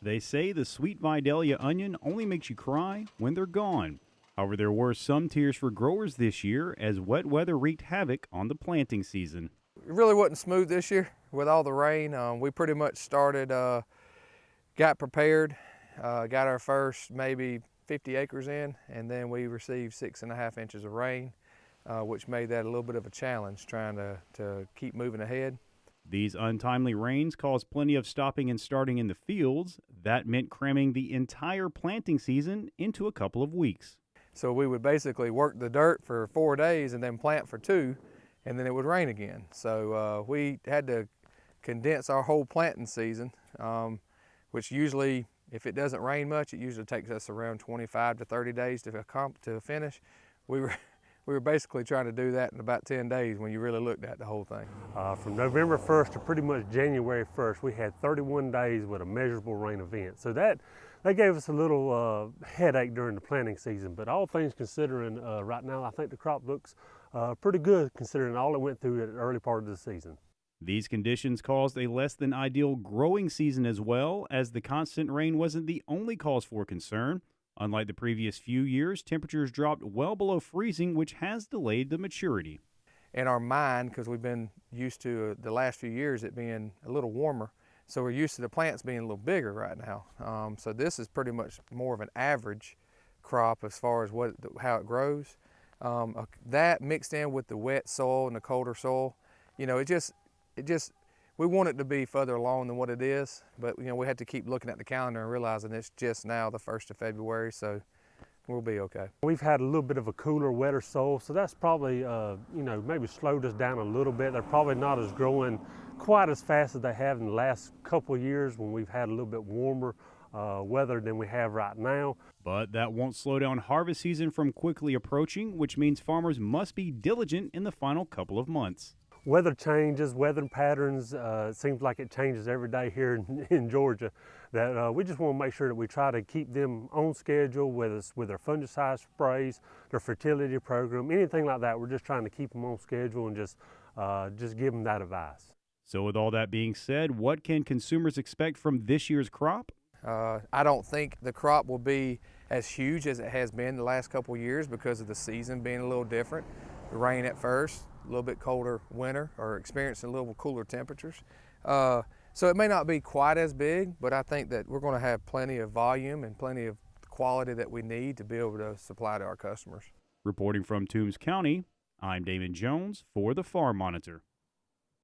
They say the sweet Vidalia onion only makes you cry when they're gone. However, there were some tears for growers this year as wet weather wreaked havoc on the planting season. It really wasn't smooth this year with all the rain. We pretty much started, got prepared, got our first maybe 50 acres in, and then we received 6.5 inches of rain, which made that a little bit of a challenge trying to keep moving ahead. These untimely rains caused plenty of stopping and starting in the fields. That meant cramming the entire planting season into a couple of weeks. So we would basically work the dirt for 4 days and then plant for 2, and then it would rain again. So we had to condense our whole planting season, which usually, if it doesn't rain much, it usually takes us around 25 to 30 days to finish. We were basically trying to do that in about 10 days when you really looked at the whole thing. From November 1st to pretty much January 1st, we had 31 days with a measurable rain event. So that gave us a little headache during the planting season. But all things considering, right now I think the crop looks pretty good considering all it went through at the early part of the season. These conditions caused a less than ideal growing season as well, as the constant rain wasn't the only cause for concern. Unlike the previous few years, temperatures dropped well below freezing, which has delayed the maturity. In our mind, because we've been used to the last few years it being a little warmer, so we're used to the plants being a little bigger right now. So this is pretty much more of an average crop as far as how it grows. That mixed in with the wet soil and the colder soil, you know, we want it to be further along than what it is, but you know, we had to keep looking at the calendar and realizing it's just now the 1st of February, so we'll be okay. We've had a little bit of a cooler, wetter soil, so that's probably, you know, maybe slowed us down a little bit. They're probably not as growing quite as fast as they have in the last couple of years when we've had a little bit warmer weather than we have right now. But that won't slow down harvest season from quickly approaching, which means farmers must be diligent in the final couple of months. Weather changes, weather patterns, it seems like it changes every day here in Georgia, that we just want to make sure that we try to keep them on schedule, whether it's with their fungicide sprays, their fertility program, anything like that. We're just trying to keep them on schedule and just give them that advice. So with all that being said, what can consumers expect from this year's crop? I don't think the crop will be as huge as it has been the last couple of years because of the season being a little different. The rain at first, a little bit colder winter, or experiencing a little cooler temperatures. So it may not be quite as big, but I think that we're going to have plenty of volume and plenty of quality that we need to be able to supply to our customers. Reporting from Toombs County, I'm Damon Jones for the Farm Monitor.